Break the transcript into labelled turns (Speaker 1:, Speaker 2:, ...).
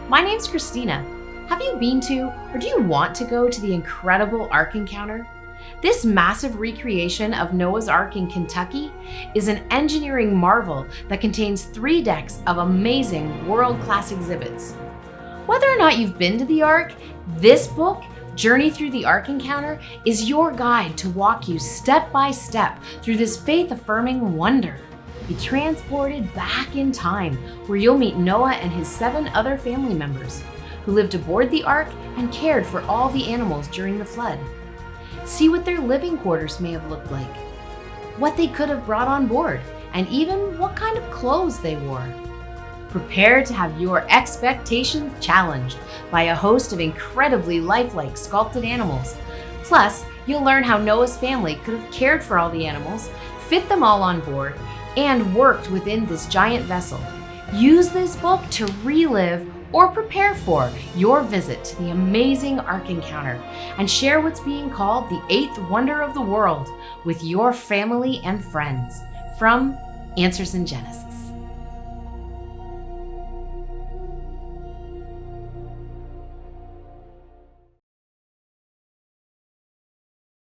Speaker 1: My name's Christina. Have you been to, or do you want to go to the incredible Ark Encounter? This massive recreation of Noah's Ark in Kentucky is an engineering marvel that contains 3 decks of amazing world-class exhibits. Whether or not you've been to the Ark, this book, Journey Through the Ark Encounter, is your guide to walk you step by step through this faith-affirming wonder. Be transported back in time, where you'll meet Noah and his 7 other family members who lived aboard the Ark and cared for all the animals during the flood. See what their living quarters may have looked like, what they could have brought on board, and even what kind of clothes they wore. Prepare to have your expectations challenged by a host of incredibly lifelike sculpted animals. Plus, you'll learn how Noah's family could have cared for all the animals, fit them all on board, and worked within this giant vessel. Use this book to relive or prepare for your visit to the amazing Ark Encounter and share what's being called the 8th wonder of the world with your family and friends. From Answers in Genesis.